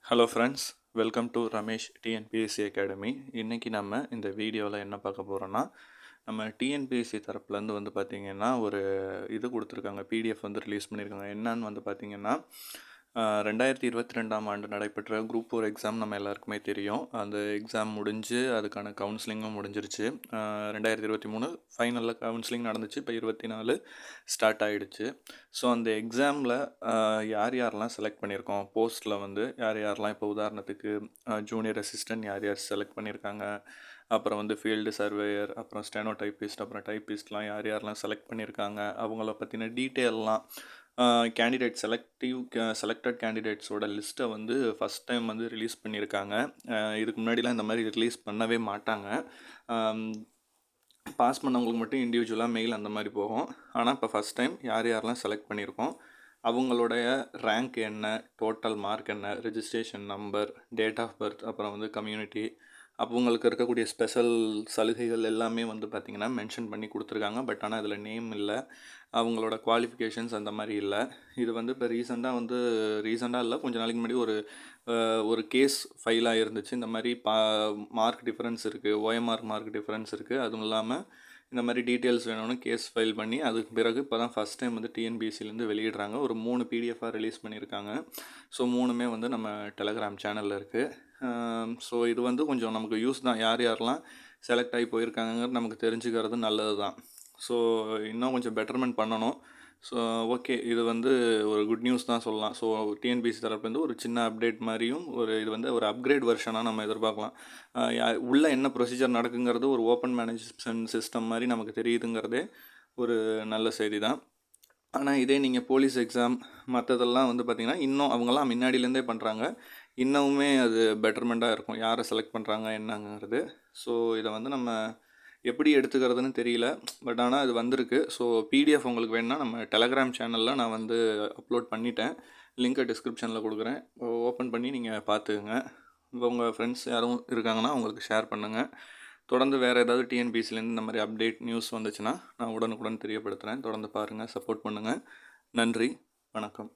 Hello friends, welcome to Ramesh TNPSC academy. இன்றைக்கி நம்ம இந்த வீடியோவில் என்ன பார்க்க போகிறோன்னா, நம்ம டிஎன்பிஎஸ்சி தரப்புலேருந்து வந்து பார்த்திங்கன்னா ஒரு இது கொடுத்துருக்காங்க, பிடிஎஃப் வந்து ரிலீஸ் பண்ணியிருக்காங்க. என்னன்னு வந்து பார்த்திங்கன்னா 2022ஆம் ஆண்டு நடைபெற்ற குரூப் 4 எக்ஸாம் நம்ம எல்லாருக்குமே தெரியும். அந்த எக்ஸாம் முடிஞ்சு அதுக்கான கவுன்சிலிங்கும் முடிஞ்சிருச்சு. 2023 ஃபைனலில் கவுன்சிலிங் நடந்துச்சு. இப்போ 24 ஸ்டார்ட் ஆகிடுச்சு. ஸோ அந்த எக்ஸாமில் யார் யாரெல்லாம் செலக்ட் பண்ணியிருக்கோம், போஸ்ட்டில் வந்து யார் யாரெல்லாம் இப்போ உதாரணத்துக்கு ஜூனியர் அசிஸ்டன்ட் யார் யார் செலக்ட் பண்ணியிருக்காங்க, அப்புறம் வந்து ஃபீல்டு சர்வேயர், அப்புறம் ஸ்டெனோ டைப்பிஸ்ட், அப்புறம் டைப்பிஸ்ட்லாம் யார் யாரெல்லாம் செலக்ட் பண்ணியிருக்காங்க, அவங்கள பற்றின டீட்டெயிலெலாம் கேண்டிடேட் செலக்டட் கேண்டிடேட்ஸோட லிஸ்ட்டை வந்து ஃபஸ்ட் டைம் வந்து ரிலீஸ் பண்ணியிருக்காங்க. இதுக்கு முன்னாடிலாம் இந்த மாதிரி ரிலீஸ் பண்ணவே மாட்டாங்க. பாஸ் பண்ணவங்களுக்கு மட்டும் இண்டிவிஜுவலாக மெயில் அந்த மாதிரி போகும். ஆனால் இப்போ ஃபஸ்ட் டைம் யார் யாரெல்லாம் செலக்ட் பண்ணியிருக்கோம், அவங்களுடைய ரேங்க் என்ன, டோட்டல் மார்க் என்ன, registration number, date of birth, அப்புறம் வந்து கம்யூனிட்டி, அவங்களுக்கு இருக்கக்கூடிய ஸ்பெஷல் சலுகைகள் எல்லாமே வந்து பார்த்திங்கன்னா மென்ஷன் பண்ணி கொடுத்துருக்காங்க. பட் ஆனால் அதில் நேம் இல்லை, அவங்களோட குவாலிஃபிகேஷன்ஸ் அந்த மாதிரி இல்லை. இது வந்து இப்போ ரீசெண்டாக இல்லை, கொஞ்சம் நாளைக்கு முன்னாடி ஒரு கேஸ் ஃபைலாக இருந்துச்சு. இந்த மாதிரி மார்க் டிஃப்ரென்ஸ் இருக்குது, ஓஎம்ஆர் மார்க் டிஃப்ரென்ஸ் இருக்குது. அதுவும் இல்லாமல் இந்த மாதிரி டீட்டெயில்ஸ் வேணும்னு கேஸ் ஃபைல் பண்ணி அதுக்கு பிறகு இப்போ தான் ஃபஸ்ட் டைம் வந்து டிஎன்பிஎஸ்சிலேருந்து வெளியிடுறாங்க. ஒரு 3 பிடிஎஃபாக ரிலீஸ் பண்ணியிருக்காங்க. ஸோ 3மே வந்து நம்ம டெலகிராம் சேனலில் இருக்குது. ஸோ இது வந்து கொஞ்சம் நமக்கு யூஸ் தான். யார் யாரெல்லாம் செலக்ட் ஆகி போயிருக்காங்கிறது நமக்கு தெரிஞ்சுக்கிறது நல்லது தான். ஸோ இன்னும் கொஞ்சம் பெட்டர்மெண்ட் பண்ணணும். ஸோ ஓகே, இது வந்து ஒரு குட் நியூஸ் தான் சொல்லலாம். ஸோ டிஎன்பிஎஸ்சி தரப்புலேருந்து ஒரு சின்ன அப்டேட் மாதிரியும் இது வந்து ஒரு அப்கிரேட் வெர்ஷனாக நம்ம எதிர்பார்க்கலாம். உள்ளே என்ன ப்ரொசீஜர் நடக்குங்கிறது ஒரு ஓப்பன் மேனேஜ்மெண்ட் சிஸ்டம் மாதிரி நமக்கு தெரியுதுங்கிறதே ஒரு நல்ல செய்தி தான். ஆனால் இதே நீங்கள் போலீஸ் எக்ஸாம் மற்றதெல்லாம் வந்து பார்த்திங்கன்னா இன்னும் அவங்கெல்லாம் முன்னாடியிலேருந்தே பண்ணுறாங்க. இன்னமுமே அது பெட்டர்மெண்ட்டாக இருக்கும், யாரை செலக்ட் பண்ணுறாங்க என்னங்கிறது. ஸோ இதை வந்து நம்ம எப்படி எடுத்துக்கிறதுன்னு தெரியல. பட் ஆனால் அது வந்திருக்கு. ஸோ பிடிஎஃப் உங்களுக்கு வேணும்னா நம்ம டெலகிராம் சேனலில் நான் வந்து அப்லோட் பண்ணிட்டேன். லிங்க்கை டிஸ்கிரிப்ஷனில் கொடுக்குறேன். ஓப்பன் பண்ணி நீங்கள் பார்த்துக்குங்க. உங்கள் ஃப்ரெண்ட்ஸ் யாரும் இருக்காங்கன்னா அவங்களுக்கு ஷேர் பண்ணுங்கள். தொடர்ந்து வேறு ஏதாவது டிஎன்பிஎஸ்சிலேருந்து இந்த மாதிரி அப்டேட் நியூஸ் வந்துச்சுன்னா நான் உடனுக்குடன் தெரியப்படுத்துகிறேன். தொடர்ந்து பாருங்கள், சப்போர்ட் பண்ணுங்கள். நன்றி, வணக்கம்.